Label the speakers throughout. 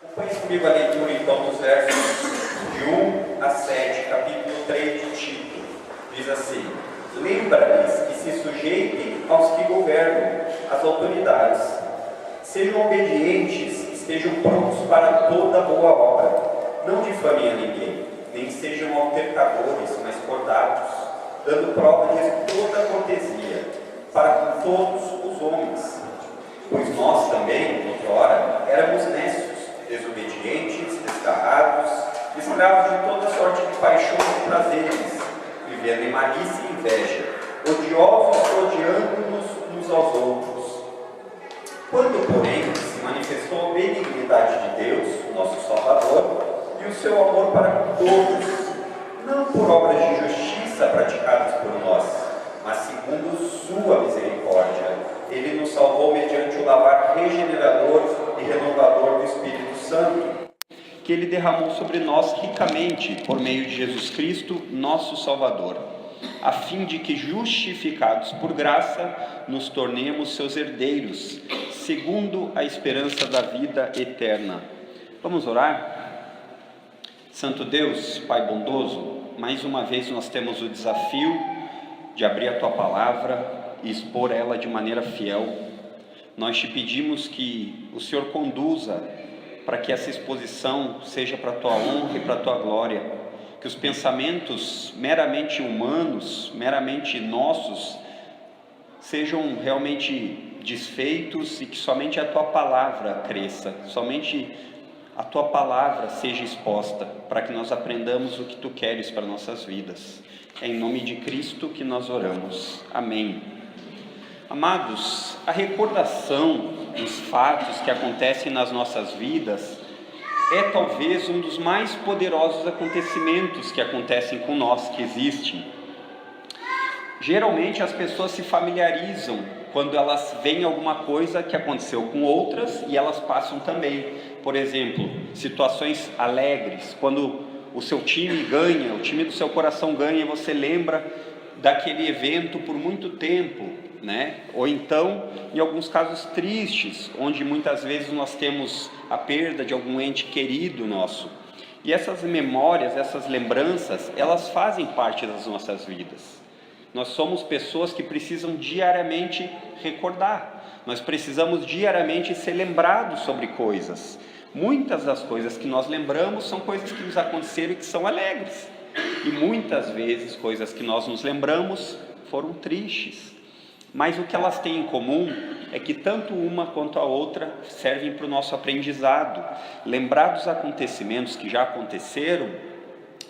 Speaker 1: Acompanhe comigo a leitura então dos versos de 1 a 7, capítulo 3 de Tito. Diz assim: lembra-lhes que se sujeitem aos que governam, às autoridades. Sejam obedientes, estejam prontos para toda boa obra. Não difamem a ninguém, nem sejam altercadores, mas cordatos, dando prova de toda cortesia para com todos os homens. Pois nós também, outrora, éramos nécios, desobedientes, desgarrados, escravos de toda sorte de paixões e prazeres, vivendo em malícia e inveja, odiosos, odiando-nos uns aos outros. Quando, porém, se manifestou a benignidade de Deus, nosso Salvador, e o seu amor para com todos, não por obras de justiça praticadas por nós, mas segundo sua misericórdia, Ele nos salvou mediante o lavar regenerador e renovador do Espírito Santo, que Ele derramou sobre nós ricamente por meio de Jesus Cristo, nosso Salvador, a fim de que, justificados por graça, nos tornemos seus herdeiros, segundo a esperança da vida eterna. Vamos orar? Santo Deus, Pai bondoso, mais uma vez nós temos o desafio de abrir a Tua Palavra e expor ela de maneira fiel. Nós te pedimos que o Senhor conduza para que essa exposição seja para a Tua honra e para a Tua glória, que os pensamentos meramente humanos, meramente nossos, sejam realmente desfeitos e que somente a Tua Palavra cresça, somente a Tua Palavra seja exposta, para que nós aprendamos o que Tu queres para nossas vidas. É em nome de Cristo que nós oramos. Amém. Amados, a recordação dos fatos que acontecem nas nossas vidas é talvez um dos mais poderosos acontecimentos que acontecem com nós, que existem. Geralmente as pessoas se familiarizam quando elas veem alguma coisa que aconteceu com outras e elas passam também. Por exemplo, situações alegres, quando o seu time ganha, o time do seu coração ganha e você lembra daquele evento por muito tempo, né? Ou então, em alguns casos tristes, onde muitas vezes nós temos a perda de algum ente querido nosso. E essas memórias, essas lembranças, elas fazem parte das nossas vidas. Nós somos pessoas que precisam diariamente recordar. Nós precisamos diariamente ser lembrados sobre coisas. Muitas das coisas que nós lembramos são coisas que nos aconteceram e que são alegres. E muitas vezes coisas que nós nos lembramos foram tristes. Mas o que elas têm em comum é que tanto uma quanto a outra servem para o nosso aprendizado. Lembrar dos acontecimentos que já aconteceram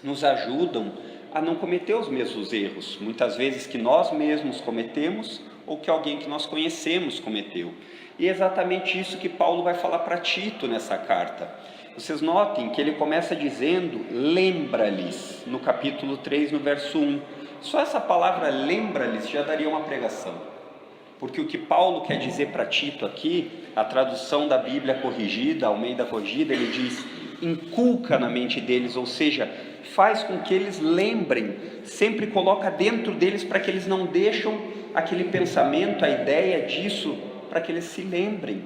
Speaker 1: nos ajudam a não cometer os mesmos erros, muitas vezes que nós mesmos cometemos ou que alguém que nós conhecemos cometeu. E é exatamente isso que Paulo vai falar para Tito nessa carta. Vocês notem que ele começa dizendo, lembra-lhes, no capítulo 3, no verso 1. Só essa palavra lembra-lhes já daria uma pregação. Porque o que Paulo quer dizer para Tito aqui, a tradução da Bíblia corrigida, Almeida corrigida, ele diz, inculca na mente deles, ou seja, faz com que eles lembrem, sempre coloca dentro deles para que eles não deixem aquele pensamento, a ideia disso, para que eles se lembrem.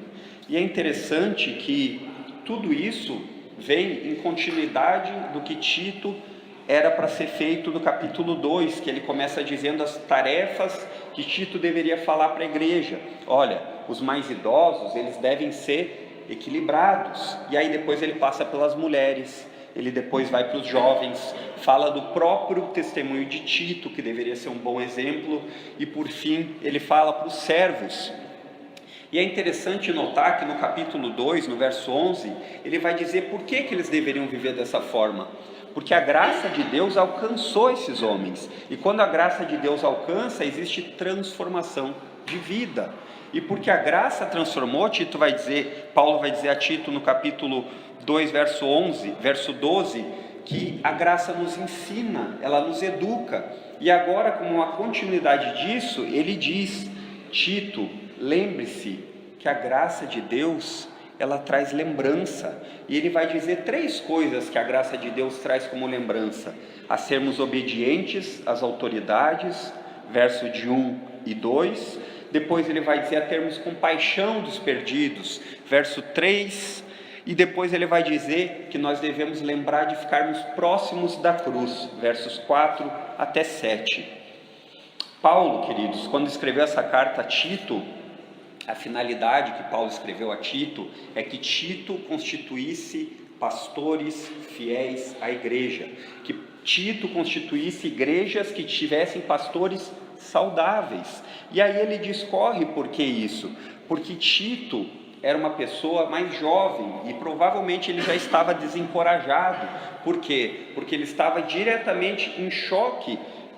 Speaker 1: E é interessante que tudo isso vem em continuidade do que Tito era para ser feito no capítulo 2, que ele começa dizendo as tarefas que Tito deveria falar para a igreja. Olha, os mais idosos, eles devem ser equilibrados. E aí depois ele passa pelas mulheres, ele depois vai para os jovens, fala do próprio testemunho de Tito, que deveria ser um bom exemplo, e por fim ele fala para os servos. E é interessante notar que no capítulo 2, no verso 11, ele vai dizer por que eles deveriam viver dessa forma. Porque a graça de Deus alcançou esses homens. E quando a graça de Deus alcança, existe transformação de vida. E porque a graça transformou, Paulo vai dizer a Tito no capítulo 2, verso 12, que a graça nos ensina, ela nos educa. E agora, como uma continuidade disso, ele diz, Tito, lembre-se que a graça de Deus, ela traz lembrança. E ele vai dizer 3 coisas que a graça de Deus traz como lembrança: a sermos obedientes às autoridades, verso de 1 e 2. Depois ele vai dizer a termos compaixão dos perdidos, verso 3. E depois ele vai dizer que nós devemos lembrar de ficarmos próximos da cruz, versos 4 até 7. Paulo, queridos, quando escreveu essa carta a Tito, a finalidade que Paulo escreveu a Tito é que Tito constituísse pastores fiéis à igreja, que Tito constituísse igrejas que tivessem pastores saudáveis. E aí ele discorre por que isso? Porque Tito era uma pessoa mais jovem e provavelmente ele já estava desencorajado. Por quê? Porque ele estava diretamente em choque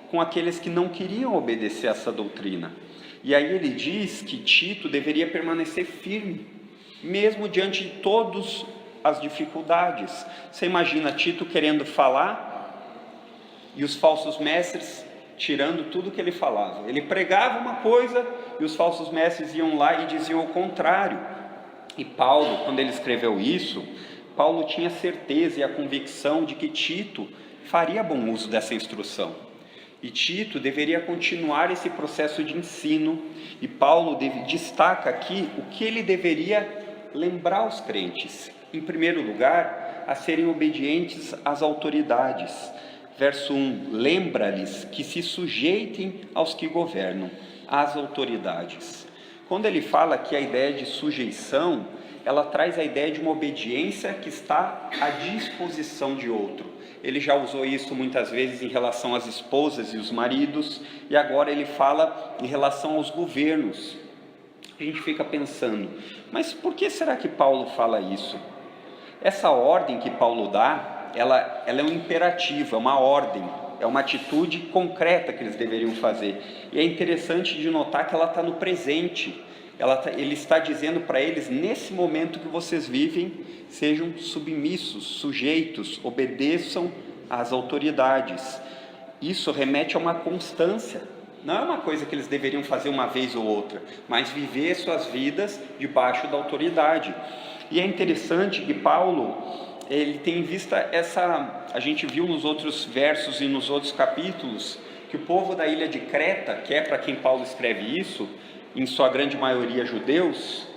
Speaker 1: com aqueles que não queriam obedecer essa doutrina. E aí ele diz que Tito deveria permanecer firme, mesmo diante de todas as dificuldades. Você imagina Tito querendo falar e os falsos mestres tirando tudo que ele falava. Ele pregava uma coisa e os falsos mestres iam lá e diziam o contrário. E Paulo, quando ele escreveu isso, Paulo tinha certeza e a convicção de que Tito faria bom uso dessa instrução. E Tito deveria continuar esse processo de ensino, e Paulo destaca aqui o que ele deveria lembrar aos crentes. Em primeiro lugar, a serem obedientes às autoridades. Verso 1, lembra-lhes que se sujeitem aos que governam, às autoridades. Quando ele fala que a ideia de sujeição, ela traz a ideia de uma obediência que está à disposição de outro. Ele já usou isso muitas vezes em relação às esposas e os maridos, e agora ele fala em relação aos governos. A gente fica pensando, mas por que será que Paulo fala isso? Essa ordem que Paulo dá, ela é um imperativo, é uma ordem, é uma atitude concreta que eles deveriam fazer. E é interessante de notar que ela está no presente. Ele está dizendo para eles, nesse momento que vocês vivem, sejam submissos, sujeitos, obedeçam às autoridades. Isso remete a uma constância. Não é uma coisa que eles deveriam fazer uma vez ou outra, mas viver suas vidas debaixo da autoridade. E é interessante que Paulo, ele tem em vista a gente viu nos outros versos e nos outros capítulos, que o povo da ilha de Creta, que é para quem Paulo escreve isso, em sua grande maioria judeus,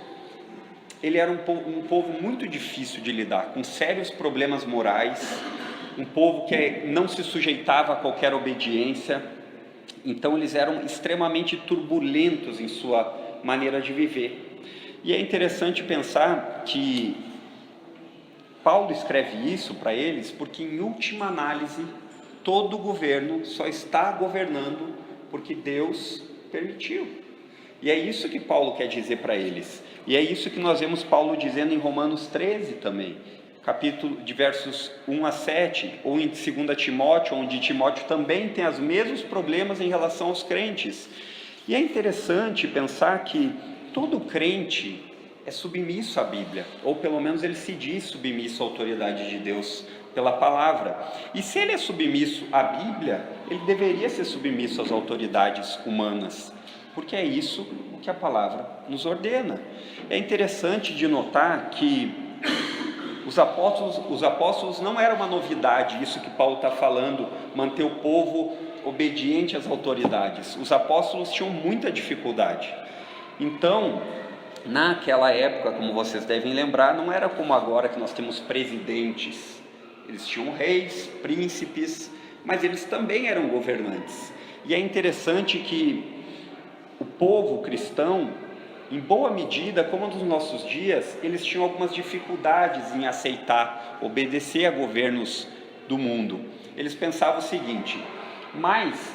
Speaker 1: ele era um povo muito difícil de lidar, com sérios problemas morais, um povo que não se sujeitava a qualquer obediência. Então eles eram extremamente turbulentos em sua maneira de viver. E é interessante pensar que Paulo escreve isso para eles porque, em última análise, todo governo só está governando porque Deus permitiu. E é isso que Paulo quer dizer para eles. E é isso que nós vemos Paulo dizendo em Romanos 13 também, capítulo de versos 1 a 7, ou em 2 Timóteo, onde Timóteo também tem os mesmos problemas em relação aos crentes. E é interessante pensar que todo crente é submisso à Bíblia, ou pelo menos ele se diz submisso à autoridade de Deus pela palavra. E se ele é submisso à Bíblia, ele deveria ser submisso às autoridades humanas, porque é isso o que a palavra nos ordena. É interessante de notar que os apóstolos não era uma novidade, isso que Paulo está falando, manter o povo obediente às autoridades. Os apóstolos tinham muita dificuldade. Então, naquela época, como vocês devem lembrar, não era como agora que nós temos presidentes. Eles tinham reis, príncipes, mas eles também eram governantes. E é interessante que o povo cristão, em boa medida, como nos nossos dias, eles tinham algumas dificuldades em aceitar, obedecer a governos do mundo. Eles pensavam o seguinte: mas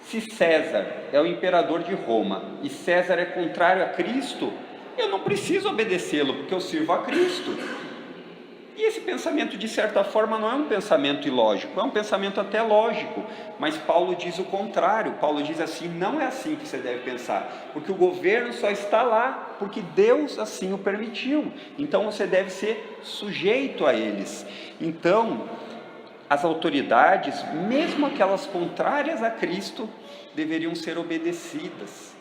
Speaker 1: se César é o imperador de Roma e César é contrário a Cristo, eu não preciso obedecê-lo, porque eu sirvo a Cristo. E esse pensamento, de certa forma, não é um pensamento ilógico, é um pensamento até lógico, mas Paulo diz o contrário. Paulo diz assim: não é assim que você deve pensar, porque o governo só está lá porque Deus assim o permitiu, então você deve ser sujeito a eles. Então, as autoridades, mesmo aquelas contrárias a Cristo, deveriam ser obedecidas.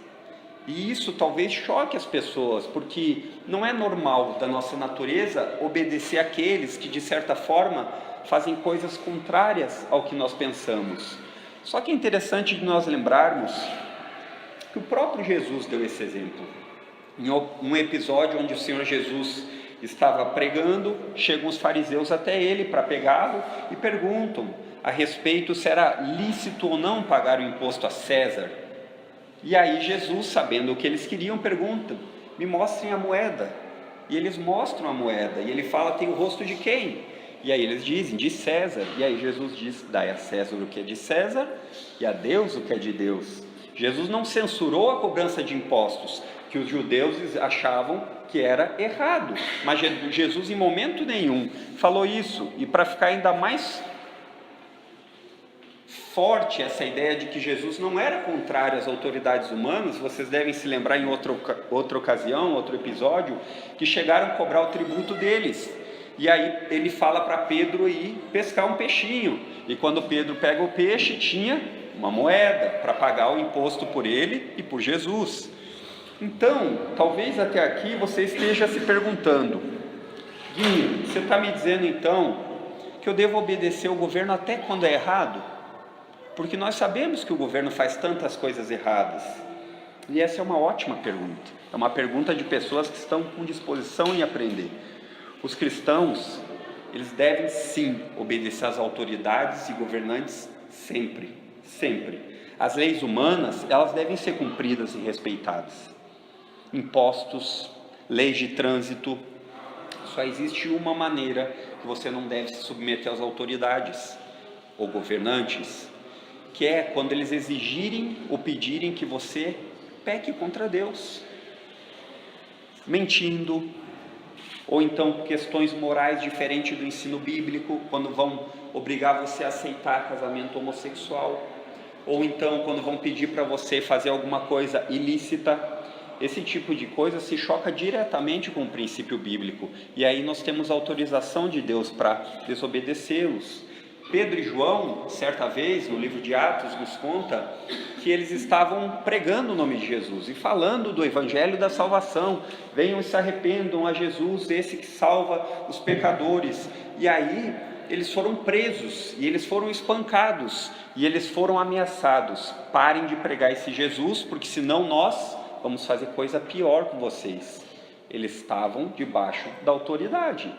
Speaker 1: E isso talvez choque as pessoas, porque não é normal da nossa natureza obedecer àqueles que, de certa forma, fazem coisas contrárias ao que nós pensamos. Só que é interessante de nós lembrarmos que o próprio Jesus deu esse exemplo. Em um episódio onde o Senhor Jesus estava pregando, chegam os fariseus até ele para pegá-lo e perguntam a respeito se era lícito ou não pagar o imposto a César. E aí Jesus, sabendo o que eles queriam, pergunta: me mostrem a moeda. E eles mostram a moeda, e ele fala: tem o rosto de quem? E aí eles dizem: de César. E aí Jesus diz: dai a César o que é de César e a Deus o que é de Deus. Jesus não censurou a cobrança de impostos, que os judeus achavam que era errado, mas Jesus em momento nenhum falou isso. E para ficar ainda mais forte essa ideia de que Jesus não era contrário às autoridades humanas, vocês devem se lembrar em outra ocasião, outro episódio, que chegaram a cobrar o tributo deles. E aí ele fala para Pedro ir pescar um peixinho, e quando Pedro pega o peixe, tinha uma moeda para pagar o imposto por ele e por Jesus. Então, talvez até aqui você esteja se perguntando: Guinho, você está me dizendo então que eu devo obedecer o governo até quando é errado? Porque nós sabemos que o governo faz tantas coisas erradas. E essa é uma ótima pergunta. É uma pergunta de pessoas que estão com disposição em aprender. Os cristãos, eles devem sim obedecer às autoridades e governantes sempre, sempre. As leis humanas, elas devem ser cumpridas e respeitadas. Impostos, leis de trânsito, só existe uma maneira que você não deve se submeter às autoridades ou governantes, que é quando eles exigirem ou pedirem que você peque contra Deus, mentindo, ou então questões morais diferentes do ensino bíblico, quando vão obrigar você a aceitar casamento homossexual, ou então quando vão pedir para você fazer alguma coisa ilícita. Esse tipo de coisa se choca diretamente com o princípio bíblico, e aí nós temos autorização de Deus para desobedecê-los. Pedro e João, certa vez, no livro de Atos, nos conta que eles estavam pregando o nome de Jesus e falando do evangelho da salvação. Venham e se arrependam a Jesus, esse que salva os pecadores. E aí eles foram presos, e eles foram espancados, e eles foram ameaçados: parem de pregar esse Jesus, porque senão nós vamos fazer coisa pior com vocês. Eles estavam debaixo da autoridade.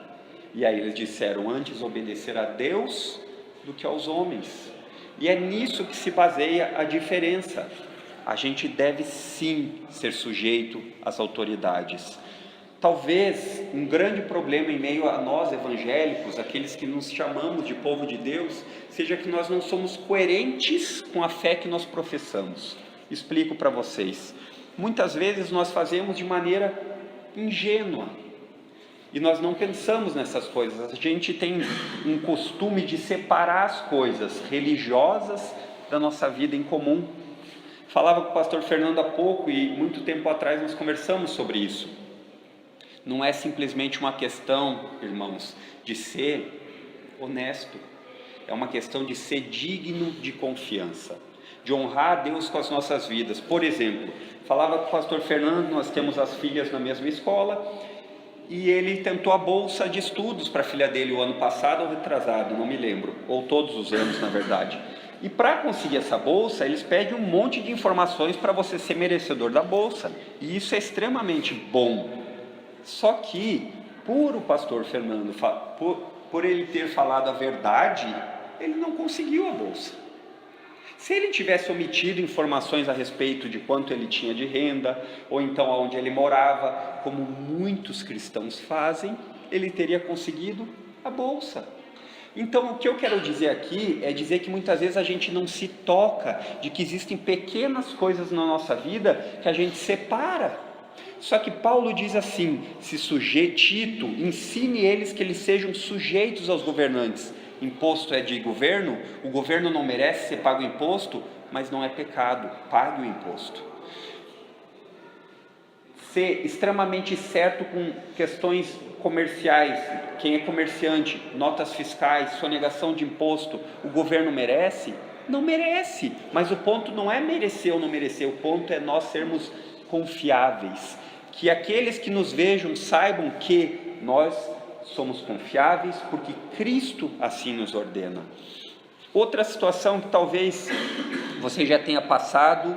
Speaker 1: E aí eles disseram: antes obedecer a Deus do que aos homens. E é nisso que se baseia a diferença. A gente deve sim ser sujeito às autoridades. Talvez um grande problema em meio a nós evangélicos, aqueles que nos chamamos de povo de Deus, seja que nós não somos coerentes com a fé que nós professamos. Explico para vocês. Muitas vezes nós fazemos de maneira ingênua, e nós não pensamos nessas coisas. A gente tem um costume de separar as coisas religiosas da nossa vida em comum. Falava com o pastor Fernando há pouco, e muito tempo atrás nós conversamos sobre isso. Não é simplesmente uma questão, irmãos, de ser honesto. É uma questão de ser digno de confiança, de honrar a Deus com as nossas vidas. Por exemplo, falava com o pastor Fernando, nós temos as filhas na mesma escola, e ele tentou a bolsa de estudos para a filha dele o ano passado ou retrasado, não me lembro, ou todos os anos na verdade. E para conseguir essa bolsa, eles pedem um monte de informações para você ser merecedor da bolsa, e isso é extremamente bom. Só que, por o pastor Fernando, por ele ter falado a verdade, ele não conseguiu a bolsa. Se ele tivesse omitido informações a respeito de quanto ele tinha de renda, ou então aonde ele morava, como muitos cristãos fazem, ele teria conseguido a bolsa. Então, o que eu quero dizer aqui é dizer que muitas vezes a gente não se toca de que existem pequenas coisas na nossa vida que a gente separa. Só que Paulo diz assim: Tito, ensine eles que eles sejam sujeitos aos governantes. Imposto é de governo, o governo não merece, você paga o imposto, mas não é pecado, pague o imposto. Ser extremamente certo com questões comerciais, quem é comerciante, notas fiscais, sonegação de imposto, o governo merece? Não merece, mas o ponto não é merecer ou não merecer, o ponto é nós sermos confiáveis, que aqueles que nos vejam saibam que nós somos confiáveis, porque Cristo assim nos ordena. Outra situação que talvez você já tenha passado,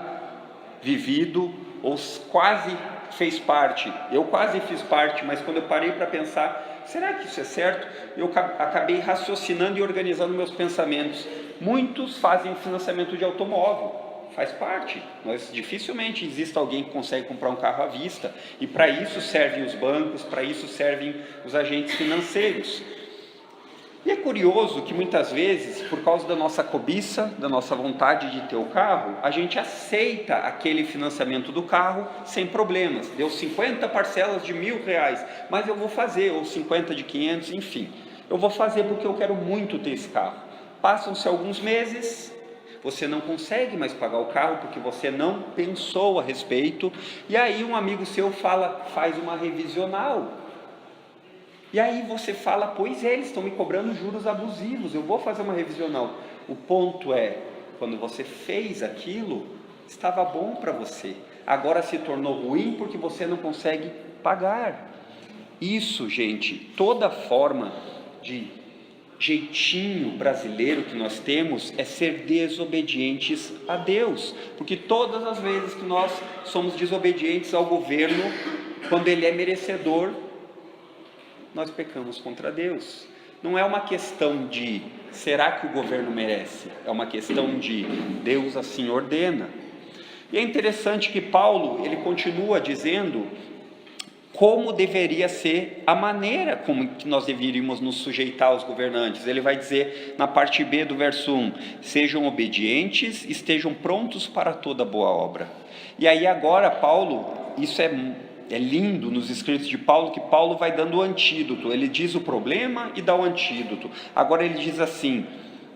Speaker 1: vivido, ou quase fez parte, eu quase fiz parte, mas quando eu parei para pensar, será que isso é certo? Eu acabei raciocinando e organizando meus pensamentos. Muitos fazem financiamento de automóvel, faz parte, mas dificilmente existe alguém que consegue comprar um carro à vista, e para isso servem os bancos, para isso servem os agentes financeiros. E é curioso que muitas vezes, por causa da nossa cobiça, da nossa vontade de ter o carro, a gente aceita aquele financiamento do carro sem problemas. Deu 50 parcelas de R$1.000, mas eu vou fazer, ou 50 de 500, enfim. Eu vou fazer porque eu quero muito ter esse carro. Passam-se alguns meses, você não consegue mais pagar o carro porque você não pensou a respeito, e aí um amigo seu faz uma revisional. E aí você fala, pois é, eles estão me cobrando juros abusivos, eu vou fazer uma revisional. O ponto é, quando você fez aquilo, estava bom para você. Agora se tornou ruim porque você não consegue pagar. Isso, gente, toda forma de jeitinho brasileiro que nós temos é ser desobedientes a Deus. Porque todas as vezes que nós somos desobedientes ao governo, quando ele é merecedor, nós pecamos contra Deus. Não é uma questão de, será que o governo merece? É uma questão de, Deus assim ordena. E é interessante que Paulo, ele continua dizendo como deveria ser a maneira como que nós deveríamos nos sujeitar aos governantes. Ele vai dizer na parte B do verso 1, sejam obedientes, estejam prontos para toda boa obra. E aí agora Paulo, isso é lindo nos escritos de Paulo, que Paulo vai dando o antídoto, ele diz o problema e dá o antídoto. Agora ele diz assim,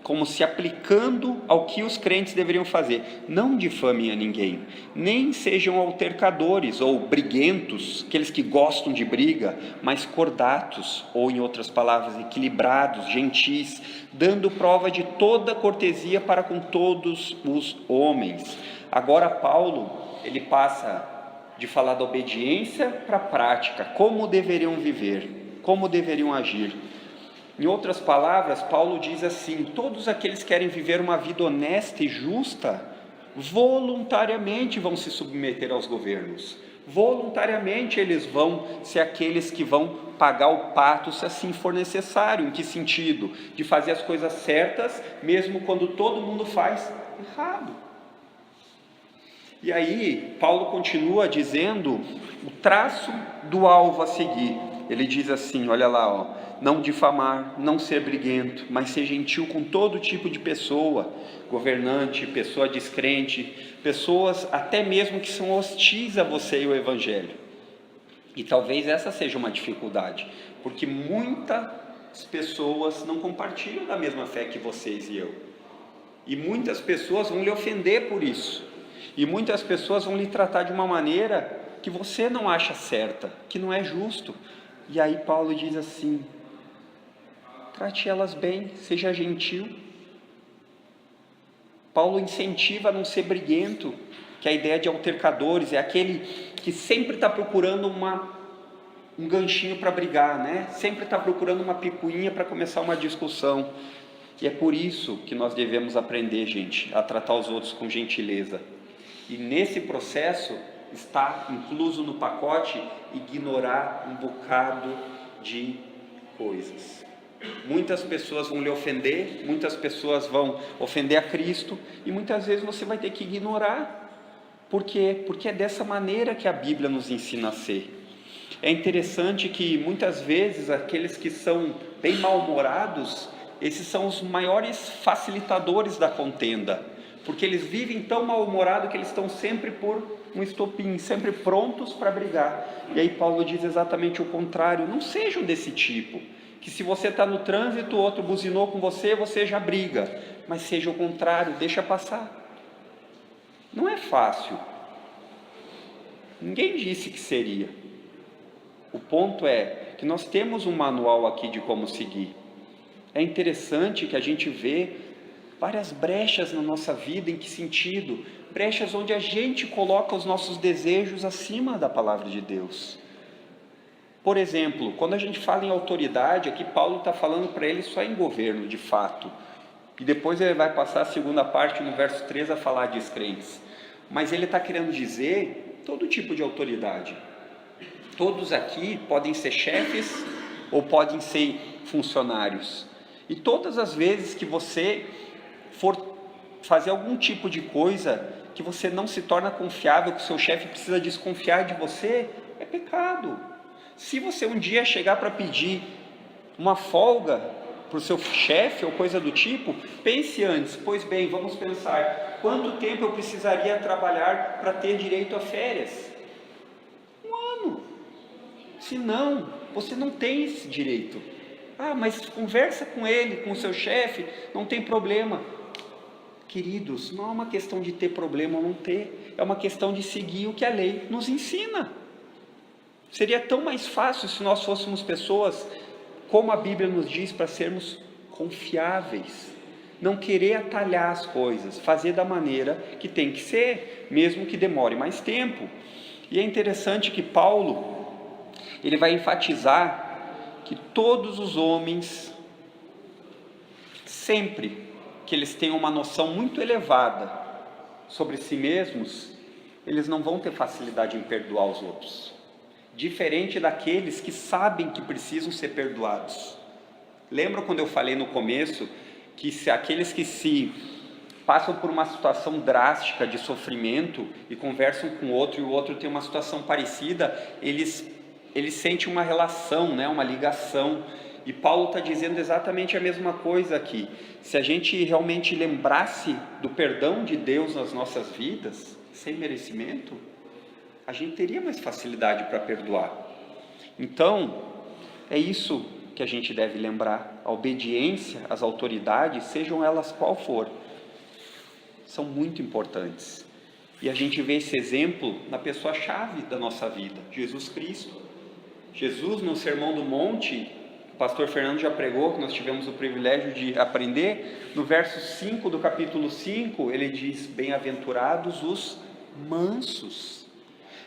Speaker 1: como se aplicando ao que os crentes deveriam fazer: não difamem a ninguém, nem sejam altercadores ou briguentos, aqueles que gostam de briga, mas cordatos, ou em outras palavras, equilibrados, gentis, dando prova de toda cortesia para com todos os homens. Agora Paulo, ele passa de falar da obediência para a prática, como deveriam viver, como deveriam agir. Em outras palavras, Paulo diz assim, todos aqueles que querem viver uma vida honesta e justa, voluntariamente vão se submeter aos governos, voluntariamente eles vão ser aqueles que vão pagar o pato se assim for necessário. Em que sentido? De fazer as coisas certas, mesmo quando todo mundo faz errado. E aí, Paulo continua dizendo o traço do alvo a seguir. Ele diz assim, olha lá, não difamar, não ser briguento, mas ser gentil com todo tipo de pessoa, governante, pessoa descrente, pessoas até mesmo que são hostis a você e o Evangelho. E talvez essa seja uma dificuldade, porque muitas pessoas não compartilham da mesma fé que vocês e eu. E muitas pessoas vão lhe ofender por isso. E muitas pessoas vão lhe tratar de uma maneira que você não acha certa, que não é justo. E aí Paulo diz assim, trate elas bem, seja gentil. Paulo incentiva a não ser briguento, que a ideia de altercadores é aquele que sempre está procurando um ganchinho para brigar, né? Sempre está procurando uma picuinha para começar uma discussão. E é por isso que nós devemos aprender, gente, a tratar os outros com gentileza. E nesse processo está incluso no pacote ignorar um bocado de coisas. Muitas pessoas vão lhe ofender, muitas pessoas vão ofender a Cristo, e muitas vezes você vai ter que ignorar. Por quê? Porque é dessa maneira que a Bíblia nos ensina a ser. É interessante que muitas vezes aqueles que são bem mal-humorados, esses são os maiores facilitadores da contenda, porque eles vivem tão mal-humorados que eles estão sempre por um estopim, sempre prontos para brigar. E aí Paulo diz exatamente o contrário, não sejam desse tipo, que se você está no trânsito, o outro buzinou com você, você já briga, mas seja o contrário, deixa passar. Não é fácil, ninguém disse que seria. O ponto é que nós temos um manual aqui de como seguir. É interessante que a gente vê várias brechas na nossa vida. Em que sentido? Brechas onde a gente coloca os nossos desejos acima da palavra de Deus. Por exemplo, quando a gente fala em autoridade, aqui Paulo está falando para ele só em governo, de fato. E depois ele vai passar a segunda parte, no verso 3, a falar de descrentes. Mas ele está querendo dizer todo tipo de autoridade. Todos aqui podem ser chefes ou podem ser funcionários. E todas as vezes que você for fazer algum tipo de coisa que você não se torna confiável, que o seu chefe precisa desconfiar de você, é pecado. Se você um dia chegar para pedir uma folga para o seu chefe ou coisa do tipo, pense antes. Pois bem, vamos pensar, quanto tempo eu precisaria trabalhar para ter direito a férias? 1 ano. Se não, você não tem esse direito. Mas conversa com ele, com o seu chefe, não tem problema. Queridos, não é uma questão de ter problema ou não ter, é uma questão de seguir o que a lei nos ensina. Seria tão mais fácil se nós fôssemos pessoas, como a Bíblia nos diz, para sermos confiáveis, não querer atalhar as coisas, fazer da maneira que tem que ser, mesmo que demore mais tempo. E é interessante que Paulo, ele vai enfatizar que todos os homens, sempre que eles tenham uma noção muito elevada sobre si mesmos, eles não vão ter facilidade em perdoar os outros, diferente daqueles que sabem que precisam ser perdoados. Lembra quando eu falei no começo que se aqueles que se passam por uma situação drástica de sofrimento e conversam com o outro e o outro tem uma situação parecida, eles sentem uma relação, uma ligação. E Paulo está dizendo exatamente a mesma coisa aqui. Se a gente realmente lembrasse do perdão de Deus nas nossas vidas, sem merecimento, a gente teria mais facilidade para perdoar. Então, é isso que a gente deve lembrar. A obediência às autoridades, sejam elas qual for, são muito importantes. E a gente vê esse exemplo na pessoa-chave da nossa vida, Jesus Cristo. Jesus, no Sermão do Monte, o pastor Fernando já pregou, que nós tivemos o privilégio de aprender, no verso 5 do capítulo 5, ele diz: bem-aventurados os mansos.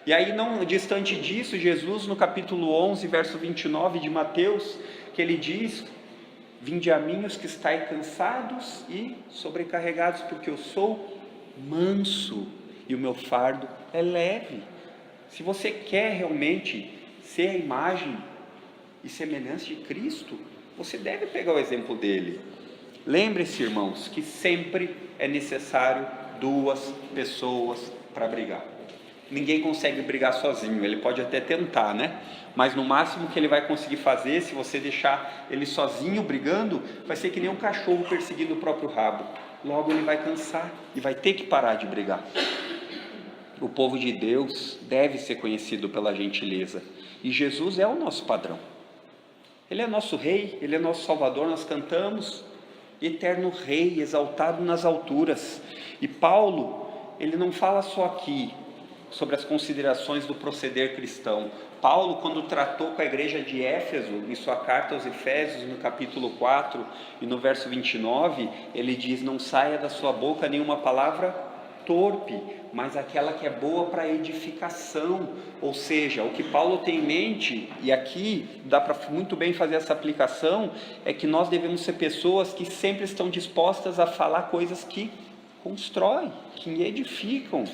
Speaker 1: E aí, não distante disso, Jesus, no capítulo 11, verso 29 de Mateus, que ele diz: vinde a mim os que estáis cansados e sobrecarregados, porque eu sou manso e o meu fardo é leve. Se você quer realmente ser a imagem e semelhança de Cristo, você deve pegar o exemplo dele. Lembre-se, irmãos, que sempre é necessário 2 pessoas para brigar. Ninguém consegue brigar sozinho, ele pode até tentar, mas no máximo que ele vai conseguir fazer, se você deixar ele sozinho brigando, vai ser que nem um cachorro perseguindo o próprio rabo. Logo ele vai cansar e vai ter que parar de brigar. O povo de Deus deve ser conhecido pela gentileza, e Jesus é o nosso padrão. Ele é nosso Rei, Ele é nosso Salvador. Nós cantamos: eterno Rei, exaltado nas alturas. E Paulo, ele não fala só aqui sobre as considerações do proceder cristão. Paulo, quando tratou com a igreja de Éfeso, em sua carta aos Efésios, no capítulo 4 e no verso 29, ele diz: não saia da sua boca nenhuma palavra torpe, mas aquela que é boa para edificação. Ou seja, o que Paulo tem em mente, e aqui dá para muito bem fazer essa aplicação, é que nós devemos ser pessoas que sempre estão dispostas a falar coisas que constroem, que edificam.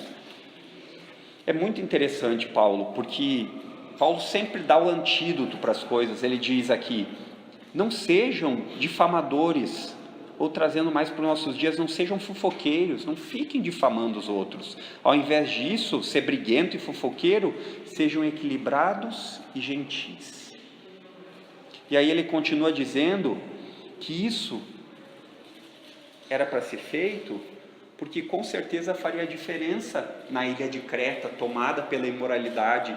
Speaker 1: É muito interessante, Paulo, porque Paulo sempre dá o antídoto para as coisas. Ele diz aqui: não sejam difamadores, ou trazendo mais para os nossos dias, não sejam fofoqueiros, não fiquem difamando os outros. Ao invés disso, ser briguento e fofoqueiro, sejam equilibrados e gentis. E aí ele continua dizendo que isso era para ser feito, porque com certeza faria diferença na ilha de Creta, tomada pela imoralidade.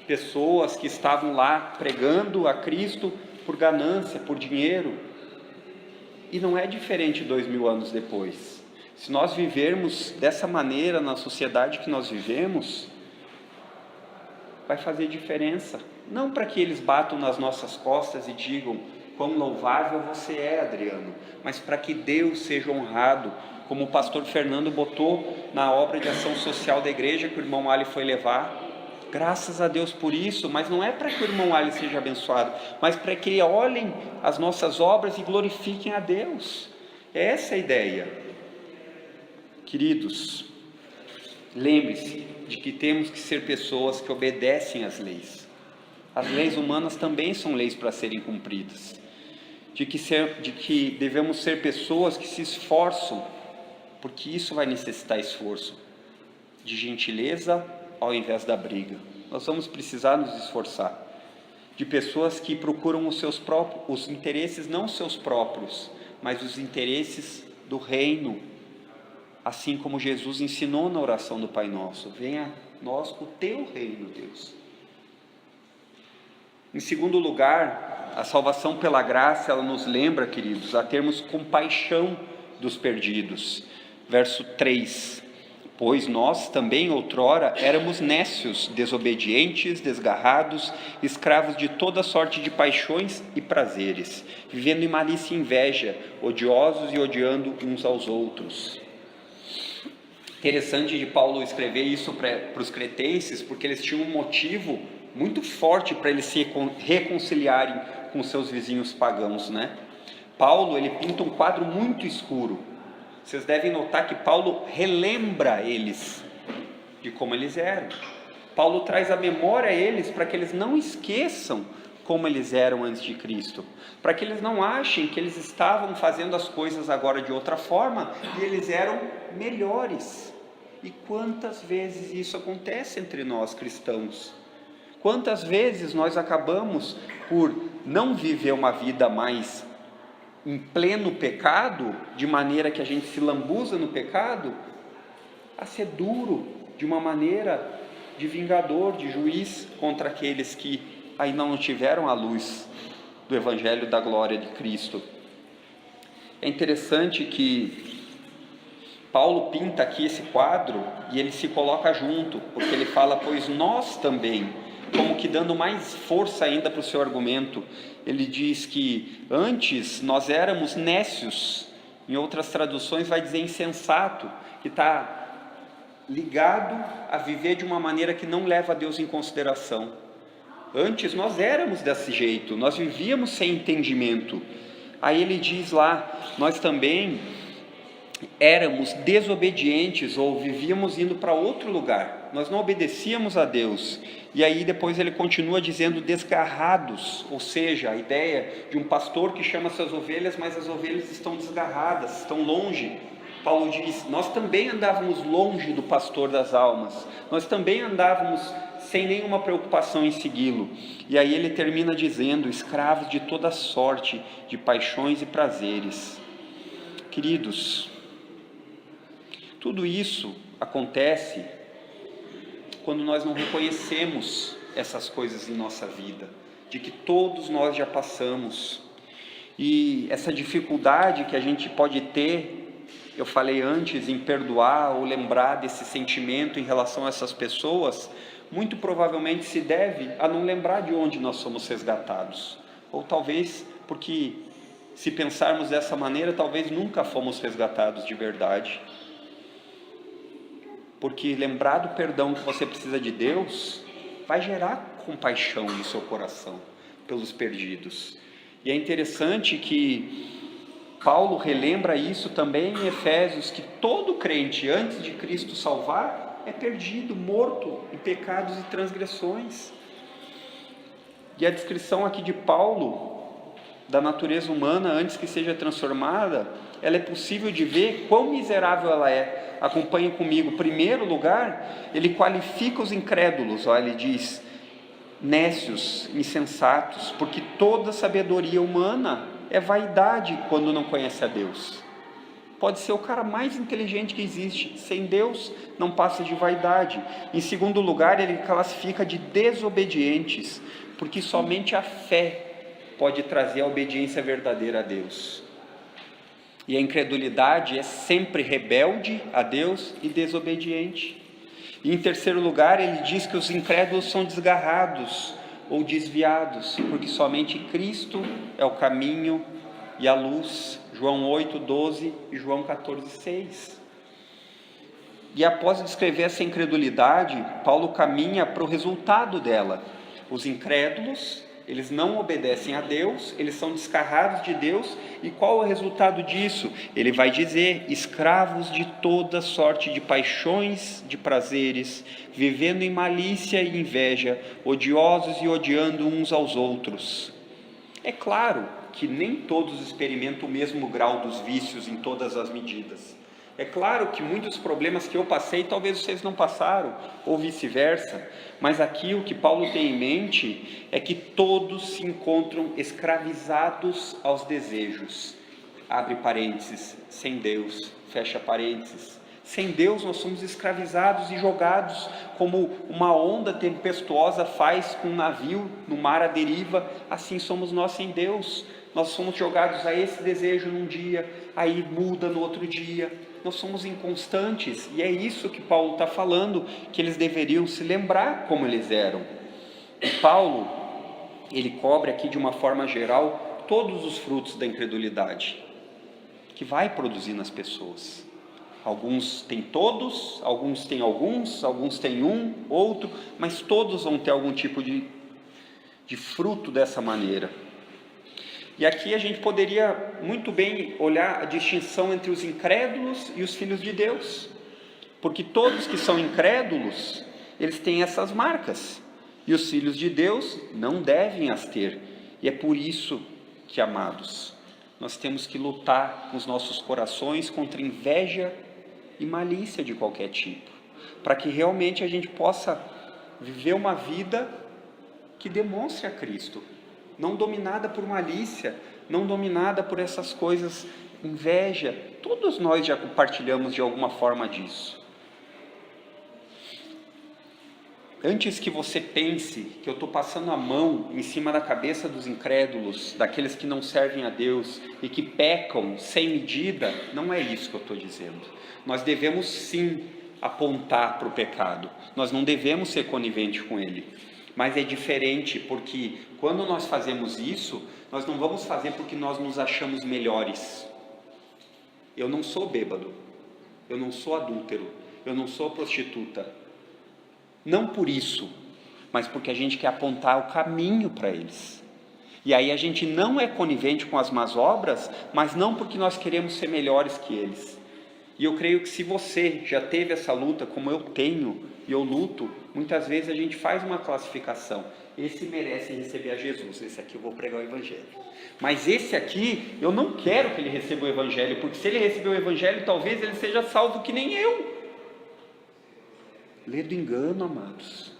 Speaker 1: Pessoas que estavam lá pregando a Cristo por ganância, por dinheiro. E não é diferente 2000 anos depois. Se nós vivermos dessa maneira na sociedade que nós vivemos, vai fazer diferença. Não para que eles batam nas nossas costas e digam: quão louvável você é, Adriano, mas para que Deus seja honrado, como o pastor Fernando botou na obra de ação social da igreja que o irmão Ali foi levar. Graças a Deus por isso, mas não é para que o irmão Ali seja abençoado, mas para que olhem as nossas obras e glorifiquem a Deus. Essa é a ideia. Queridos, lembre-se de que temos que ser pessoas que obedecem às leis. As leis humanas também são leis para serem cumpridas. De que devemos ser pessoas que se esforçam, porque isso vai necessitar esforço, de gentileza ao invés da briga. Nós vamos precisar nos esforçar. De pessoas que procuram os interesses, não seus próprios, mas os interesses do reino, assim como Jesus ensinou na oração do Pai Nosso: venha a nós o teu reino, Deus. Em segundo lugar, a salvação pela graça, ela nos lembra, queridos, a termos compaixão dos perdidos. Verso 3: pois nós também outrora éramos nécios, desobedientes, desgarrados, escravos de toda sorte de paixões e prazeres, vivendo em malícia e inveja, odiosos e odiando uns aos outros. Interessante de Paulo escrever isso para os cretenses, porque eles tinham um motivo muito forte para eles se reconciliarem com seus vizinhos pagãos, né? Paulo, ele pinta um quadro muito escuro. Vocês devem notar que Paulo relembra eles de como eles eram. Paulo traz à memória eles para que eles não esqueçam como eles eram antes de Cristo, para que eles não achem que eles estavam fazendo as coisas agora de outra forma e eles eram melhores. E quantas vezes isso acontece entre nós cristãos? Quantas vezes nós acabamos por não viver uma vida mais em pleno pecado, de maneira que a gente se lambuza no pecado, a ser duro, de uma maneira de vingador, de juiz contra aqueles que ainda não tiveram a luz do Evangelho da glória de Cristo. É interessante que Paulo pinta aqui esse quadro e ele se coloca junto, porque ele fala: pois nós também, como que dando mais força ainda para o seu argumento. Ele diz que antes nós éramos nécios, em outras traduções vai dizer insensato, que está ligado a viver de uma maneira que não leva a Deus em consideração. Antes nós éramos desse jeito, nós vivíamos sem entendimento. Aí ele diz lá: nós também éramos desobedientes, ou vivíamos indo para outro lugar, nós não obedecíamos a Deus. E aí depois ele continua dizendo desgarrados, ou seja, a ideia de um pastor que chama suas ovelhas, mas as ovelhas estão desgarradas, estão longe. Paulo diz: nós também andávamos longe do pastor das almas, nós também andávamos sem nenhuma preocupação em segui-lo. E aí ele termina dizendo: escravos de toda sorte de paixões e prazeres. Queridos, tudo isso acontece quando nós não reconhecemos essas coisas em nossa vida, de que todos nós já passamos. E essa dificuldade que a gente pode ter, eu falei antes, em perdoar ou lembrar desse sentimento em relação a essas pessoas, muito provavelmente se deve a não lembrar de onde nós somos resgatados. Ou talvez porque, se pensarmos dessa maneira, talvez nunca fomos resgatados de verdade. Porque lembrar do perdão que você precisa de Deus vai gerar compaixão no seu coração pelos perdidos. E é interessante que Paulo relembra isso também em Efésios, que todo crente antes de Cristo salvar é perdido, morto em pecados e transgressões. E a descrição aqui de Paulo da natureza humana antes que seja transformada, ela é possível de ver quão miserável ela é. Acompanhe comigo. Em primeiro lugar, ele qualifica os incrédulos. Ele diz: nécios, insensatos, porque toda sabedoria humana é vaidade quando não conhece a Deus. Pode ser o cara mais inteligente que existe, sem Deus não passa de vaidade. Em segundo lugar, ele classifica de desobedientes, porque somente a fé pode trazer a obediência verdadeira a Deus. E a incredulidade é sempre rebelde a Deus e desobediente. E em terceiro lugar, ele diz que os incrédulos são desgarrados ou desviados, porque somente Cristo é o caminho e a luz. João 8:12 e João 14:6. E após descrever essa incredulidade, Paulo caminha para o resultado dela. Os incrédulos, Eles não obedecem a Deus, eles são descarrados de Deus, e qual é o resultado disso? Ele vai dizer: escravos de toda sorte de paixões, de prazeres, vivendo em malícia e inveja, odiosos e odiando uns aos outros. É claro que nem todos experimentam o mesmo grau dos vícios em todas as medidas. É claro que muitos problemas que eu passei, talvez vocês não passaram, ou vice-versa, mas aqui o que Paulo tem em mente é que todos se encontram escravizados aos desejos. Abre parênteses, sem Deus, fecha parênteses. Sem Deus nós somos escravizados e jogados como uma onda tempestuosa faz com um navio no mar à deriva, assim somos nós sem Deus. Nós somos jogados a esse desejo num dia, aí muda no outro dia. Nós somos inconstantes, e é isso que Paulo está falando, que eles deveriam se lembrar como eles eram. E Paulo, ele cobre aqui de uma forma geral todos os frutos da incredulidade, que vai produzir nas pessoas. Alguns têm todos, alguns têm alguns têm um, outro, mas todos vão ter algum tipo de fruto dessa maneira. E aqui a gente poderia muito bem olhar a distinção entre os incrédulos e os filhos de Deus, porque todos que são incrédulos, eles têm essas marcas, e os filhos de Deus não devem as ter. E é por isso que, amados, nós temos que lutar com os nossos corações contra inveja e malícia de qualquer tipo, para que realmente a gente possa viver uma vida que demonstre a Cristo, não dominada por malícia, não dominada por essas coisas, inveja. Todos nós já compartilhamos de alguma forma disso. Antes que você pense que eu estou passando a mão em cima da cabeça dos incrédulos, daqueles que não servem a Deus e que pecam sem medida, não é isso que eu estou dizendo. Nós devemos sim apontar para o pecado, nós não devemos ser coniventes com ele. Mas é diferente, porque quando nós fazemos isso, nós não vamos fazer porque nós nos achamos melhores. Eu não sou bêbado, eu não sou adúltero, eu não sou prostituta. Não por isso, mas porque a gente quer apontar o caminho para eles. E aí a gente não é conivente com as más obras, mas não porque nós queremos ser melhores que eles. E eu creio que se você já teve essa luta, como eu tenho, e eu luto, muitas vezes a gente faz uma classificação. Esse merece receber a Jesus, esse aqui eu vou pregar o Evangelho. Mas esse aqui, eu não quero que ele receba o Evangelho, porque se ele receber o Evangelho, talvez ele seja salvo que nem eu. Lê do engano, amados.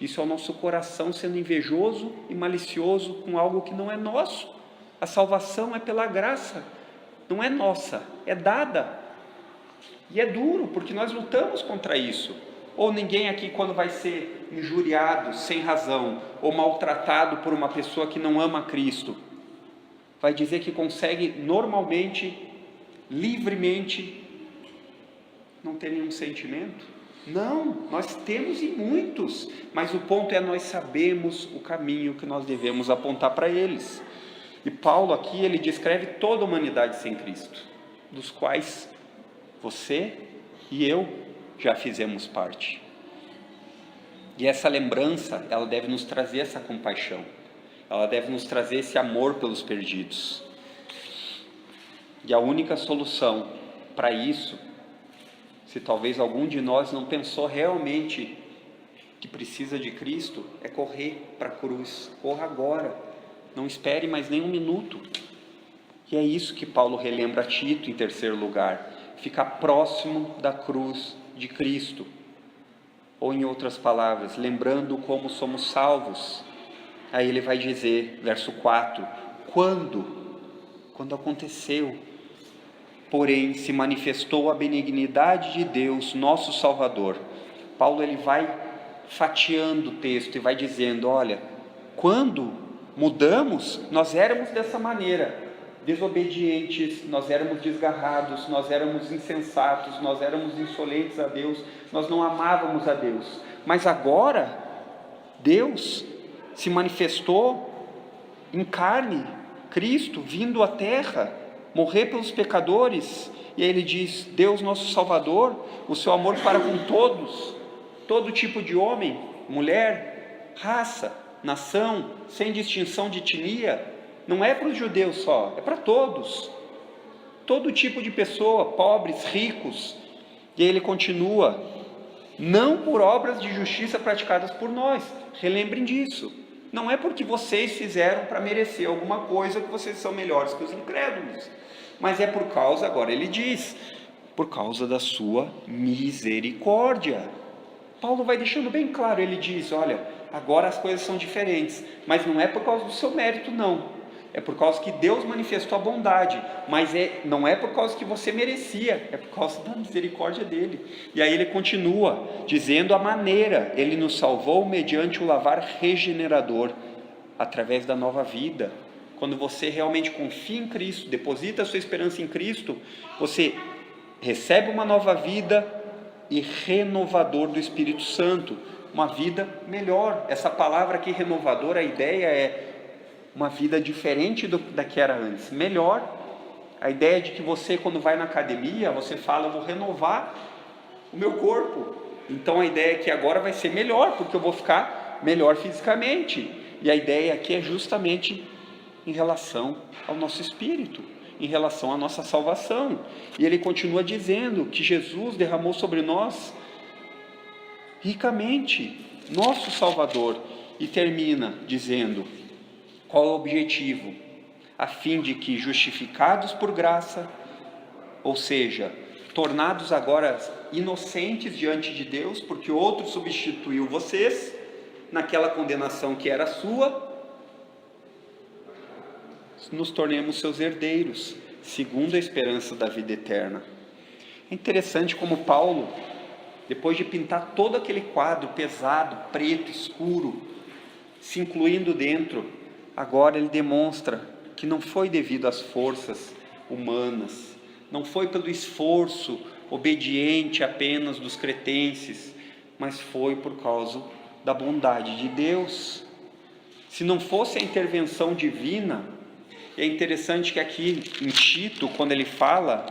Speaker 1: Isso é o nosso coração sendo invejoso e malicioso com algo que não é nosso. A salvação é pela graça, não é nossa, é dada. E é duro, porque nós lutamos contra isso. Ou ninguém aqui, quando vai ser injuriado sem razão, ou maltratado por uma pessoa que não ama Cristo, vai dizer que consegue normalmente, livremente, não ter nenhum sentimento? Não, nós temos e muitos, mas o ponto é nós sabemos o caminho que nós devemos apontar para eles. E Paulo aqui, ele descreve toda a humanidade sem Cristo, dos quais você e eu já fizemos parte. E essa lembrança, ela deve nos trazer essa compaixão, ela deve nos trazer esse amor pelos perdidos. E a única solução para isso, se talvez algum de nós não pensou realmente que precisa de Cristo, é correr para a cruz. Corra agora, não espere mais nem um minuto. E é isso que Paulo relembra a Tito em terceiro lugar: ficar próximo da cruz de Cristo, ou em outras palavras, lembrando como somos salvos. Aí ele vai dizer, verso 4, quando aconteceu, porém se manifestou a benignidade de Deus, nosso Salvador. Paulo, ele vai fatiando o texto e vai dizendo, olha, quando mudamos, nós éramos dessa maneira, desobedientes, nós éramos desgarrados, nós éramos insensatos, nós éramos insolentes a Deus, nós não amávamos a Deus. Mas agora, Deus se manifestou em carne, Cristo vindo à terra, morrer pelos pecadores, e aí ele diz, Deus nosso Salvador, o seu amor para com todos, todo tipo de homem, mulher, raça, nação, sem distinção de etnia. Não é para os judeus só, é para todos. Todo tipo de pessoa, pobres, ricos. E aí ele continua: não por obras de justiça praticadas por nós. Relembrem disso. Não é porque vocês fizeram para merecer alguma coisa que vocês são melhores que os incrédulos. Mas é por causa, agora ele diz, por causa da sua misericórdia. Paulo vai deixando bem claro, ele diz: olha, agora as coisas são diferentes, mas não é por causa do seu mérito, não. É por causa que Deus manifestou a bondade, mas não é por causa que você merecia, é por causa da misericórdia dele. E aí ele continua dizendo a maneira: ele nos salvou mediante o lavar regenerador, através da nova vida. Quando você realmente confia em Cristo, deposita a sua esperança em Cristo, você recebe uma nova vida e renovador do Espírito Santo, uma vida melhor. Essa palavra aqui, renovador, a ideia é uma vida diferente da que era antes, melhor. A ideia de que você, quando vai na academia, você fala: eu vou renovar o meu corpo, então a ideia é que agora vai ser melhor, porque eu vou ficar melhor fisicamente. E a ideia aqui é justamente em relação ao nosso espírito, em relação à nossa salvação. E ele continua dizendo que Jesus derramou sobre nós ricamente, nosso Salvador, e termina dizendo: qual é o objetivo? A fim de que, justificados por graça, ou seja, tornados agora inocentes diante de Deus, porque outro substituiu vocês naquela condenação que era sua, nos tornemos seus herdeiros, segundo a esperança da vida eterna. É interessante como Paulo, depois de pintar todo aquele quadro pesado, preto, escuro, se incluindo dentro, agora ele demonstra que não foi devido às forças humanas, não foi pelo esforço obediente apenas dos cretenses, mas foi por causa da bondade de Deus. Se não fosse a intervenção divina, é interessante que aqui em Tito, quando ele fala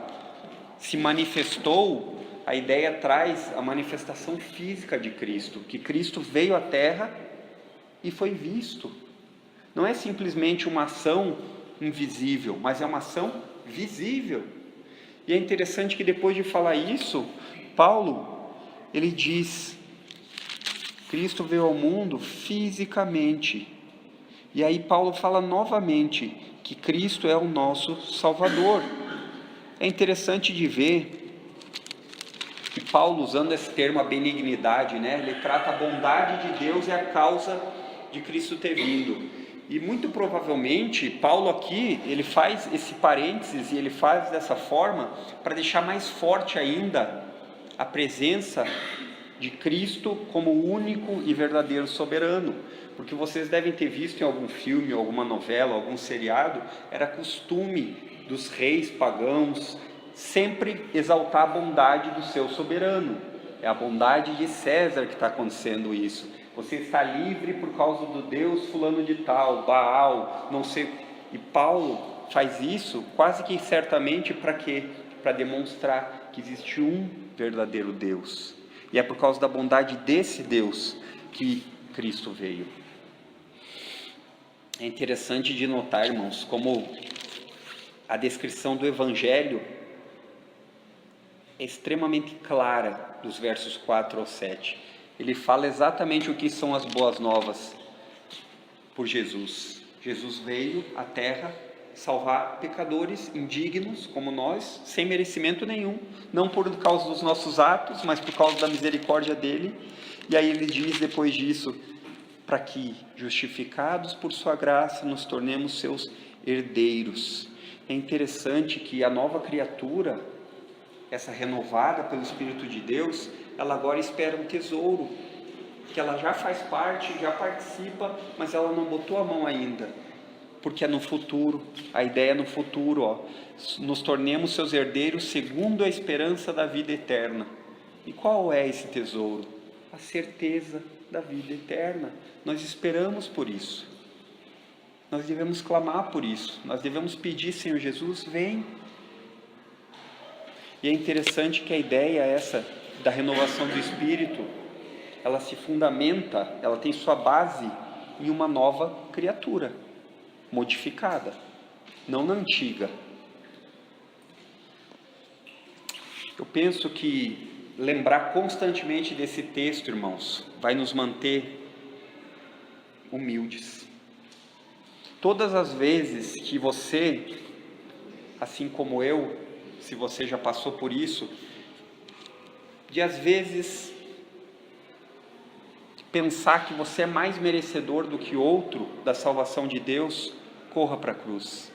Speaker 1: se manifestou, a ideia traz a manifestação física de Cristo, que Cristo veio à terra e foi visto. Não é simplesmente uma ação invisível, mas é uma ação visível. E é interessante que depois de falar isso, Paulo, ele diz: Cristo veio ao mundo fisicamente. E aí Paulo fala novamente que Cristo é o nosso Salvador. É interessante de ver que Paulo, usando esse termo, a benignidade, ele trata a bondade de Deus e a causa de Cristo ter vindo. E muito provavelmente, Paulo aqui, ele faz esse parênteses e ele faz dessa forma para deixar mais forte ainda a presença de Cristo como o único e verdadeiro soberano. Porque vocês devem ter visto em algum filme, alguma novela, algum seriado, era costume dos reis pagãos sempre exaltar a bondade do seu soberano. É a bondade de César que está acontecendo isso. Você está livre por causa do Deus fulano de tal, Baal, não sei. E Paulo faz isso quase que certamente para quê? Para demonstrar que existe um verdadeiro Deus. E é por causa da bondade desse Deus que Cristo veio. É interessante de notar, irmãos, como a descrição do Evangelho é extremamente clara dos versos 4 ao 7. Ele fala exatamente o que são as boas novas por Jesus. Jesus veio à terra salvar pecadores indignos como nós, sem merecimento nenhum, não por causa dos nossos atos, mas por causa da misericórdia dele. E aí ele diz depois disso, para que, justificados por sua graça, nos tornemos seus herdeiros. É interessante que a nova criatura, essa renovada pelo Espírito de Deus, ela agora espera um tesouro, que ela já faz parte, já participa, mas ela não botou a mão ainda, porque é no futuro. A ideia é no futuro, nos tornemos seus herdeiros segundo a esperança da vida eterna. E qual é esse tesouro? A certeza da vida eterna. Nós esperamos por isso, nós devemos clamar por isso, nós devemos pedir: Senhor Jesus, vem. E é interessante que a ideia essa da renovação do Espírito, ela se fundamenta, ela tem sua base em uma nova criatura, modificada, não na antiga. Eu penso que lembrar constantemente desse texto, irmãos, vai nos manter humildes. Todas as vezes que você, assim como eu, se você já passou por isso, de às vezes pensar que você é mais merecedor do que outro da salvação de Deus, corra para a cruz.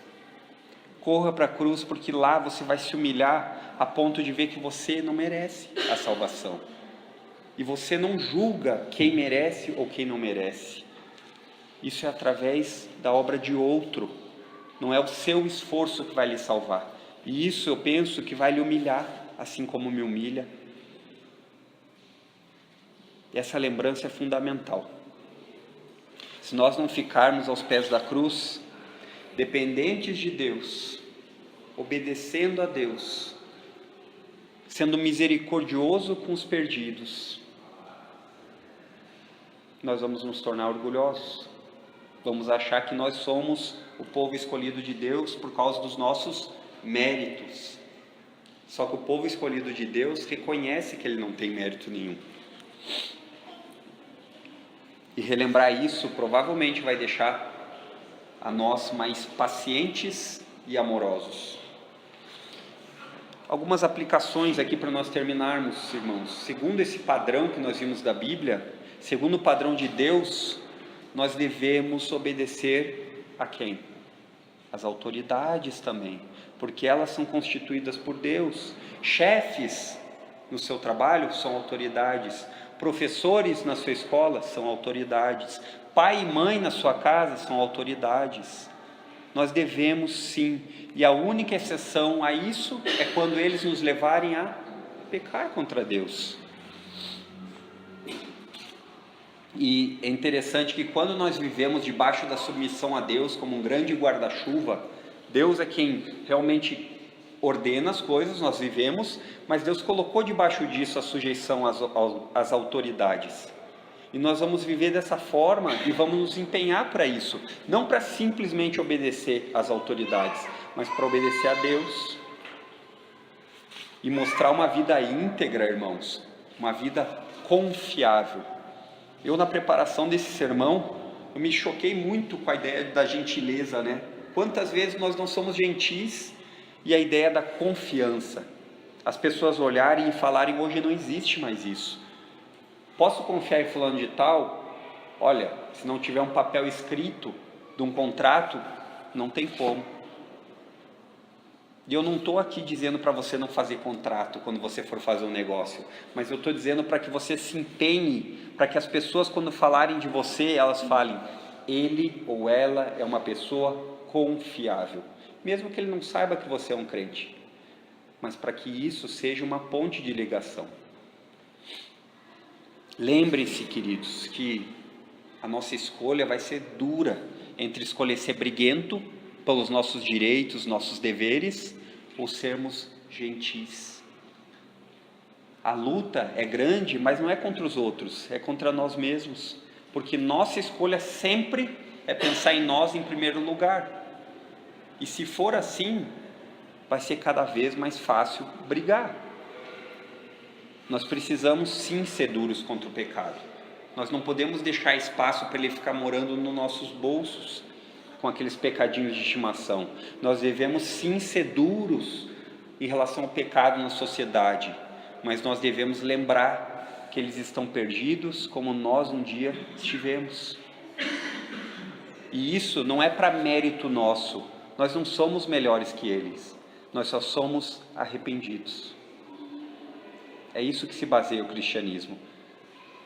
Speaker 1: Corra para a cruz, porque lá você vai se humilhar a ponto de ver que você não merece a salvação. E você não julga quem merece ou quem não merece. Isso é através da obra de outro. Não é o seu esforço que vai lhe salvar. E isso eu penso que vai lhe humilhar, assim como me humilha. Essa lembrança é fundamental. Se nós não ficarmos aos pés da cruz, dependentes de Deus, obedecendo a Deus, sendo misericordioso com os perdidos, nós vamos nos tornar orgulhosos. Vamos achar que nós somos o povo escolhido de Deus por causa dos nossos méritos. Só que o povo escolhido de Deus reconhece que ele não tem mérito nenhum. E relembrar isso provavelmente vai deixar a nós mais pacientes e amorosos. Algumas aplicações aqui para nós terminarmos, irmãos. Segundo esse padrão que nós vimos da Bíblia, segundo o padrão de Deus, nós devemos obedecer a quem? As autoridades também, porque elas são constituídas por Deus. Chefes no seu trabalho são autoridades, professores na sua escola são autoridades, pai e mãe na sua casa são autoridades. Nós devemos sim, e a única exceção a isso é quando eles nos levarem a pecar contra Deus. E é interessante que quando nós vivemos debaixo da submissão a Deus como um grande guarda-chuva, Deus é quem realmente ordena as coisas, nós vivemos, mas Deus colocou debaixo disso a sujeição às autoridades. E nós vamos viver dessa forma e vamos nos empenhar para isso, não para simplesmente obedecer às autoridades, mas para obedecer a Deus e mostrar uma vida íntegra, irmãos, uma vida confiável. Eu, na preparação desse sermão, eu me choquei muito com a ideia da gentileza, né? Quantas vezes nós não somos gentis, e a ideia da confiança, as pessoas olharem e falarem: hoje não existe mais isso. Posso confiar em fulano de tal? Olha, se não tiver um papel escrito de um contrato, não tem como. E eu não estou aqui dizendo para você não fazer contrato quando você for fazer um negócio, mas eu estou dizendo para que você se empenhe, para que as pessoas, quando falarem de você, elas falem: ele ou ela é uma pessoa confiável, mesmo que ele não saiba que você é um crente, mas para que isso seja uma ponte de ligação. Lembrem-se, queridos, que a nossa escolha vai ser dura entre escolher ser briguento pelos nossos direitos, nossos deveres, ou sermos gentis. A luta é grande, mas não é contra os outros, é contra nós mesmos, porque nossa escolha sempre é pensar em nós em primeiro lugar. E se for assim, vai ser cada vez mais fácil brigar. Nós precisamos sim ser duros contra o pecado. Nós não podemos deixar espaço para ele ficar morando nos nossos bolsos, com aqueles pecadinhos de estimação. Nós devemos sim ser duros em relação ao pecado na sociedade, mas nós devemos lembrar que eles estão perdidos como nós um dia estivemos. E isso não é para mérito nosso. Nós não somos melhores que eles, nós só somos arrependidos. É isso que se baseia o cristianismo.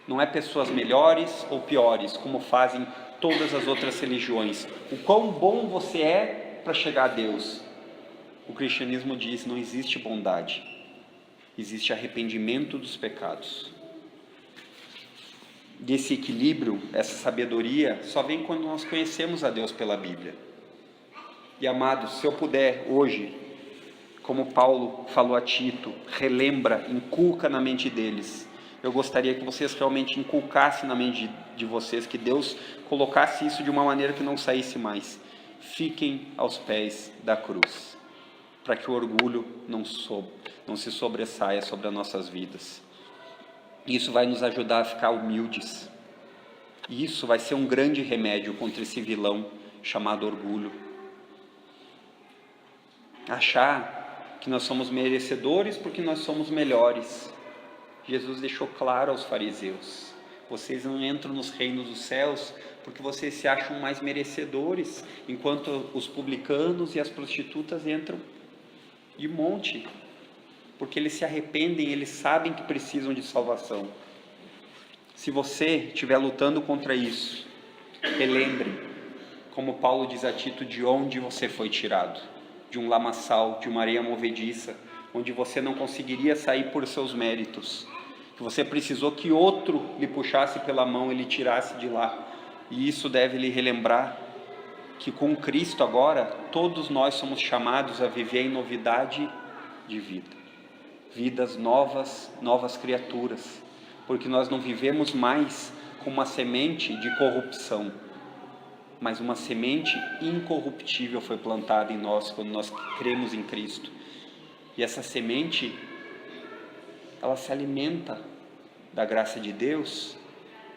Speaker 1: Não é pessoas melhores ou piores, como fazem todas as outras religiões. O quão bom você é para chegar a Deus. O cristianismo diz: não existe bondade, existe arrependimento dos pecados. E esse equilíbrio, essa sabedoria, só vem quando nós conhecemos a Deus pela Bíblia. E amados, se eu puder hoje, como Paulo falou a Tito, relembra, inculca na mente deles eu gostaria que vocês realmente inculcassem na mente de vocês, que Deus colocasse isso de uma maneira que não saísse mais. Fiquem aos pés da cruz, para que o orgulho não se sobressaia sobre as nossas vidas. Isso vai nos ajudar a ficar humildes. E isso vai ser um grande remédio contra esse vilão chamado orgulho. Achar que nós somos merecedores porque nós somos melhores. Jesus deixou claro aos fariseus: vocês não entram nos reinos dos céus porque vocês se acham mais merecedores, enquanto os publicanos e as prostitutas entram de monte, porque eles se arrependem, eles sabem que precisam de salvação. Se você estiver lutando contra isso, relembre, como Paulo diz a Tito, de onde você foi tirado, de um lamaçal, de uma areia movediça, onde você não conseguiria sair por seus méritos, que você precisou que outro lhe puxasse pela mão e lhe tirasse de lá. E isso deve lhe relembrar que com Cristo agora, todos nós somos chamados a viver em novidade de vida, vidas novas, novas criaturas, porque nós não vivemos mais com uma semente de corrupção, mas uma semente incorruptível foi plantada em nós quando nós cremos em Cristo. E essa semente, ela se alimenta da graça de Deus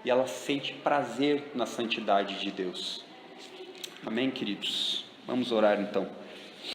Speaker 1: e ela sente prazer na santidade de Deus. Amém, queridos? Vamos orar então.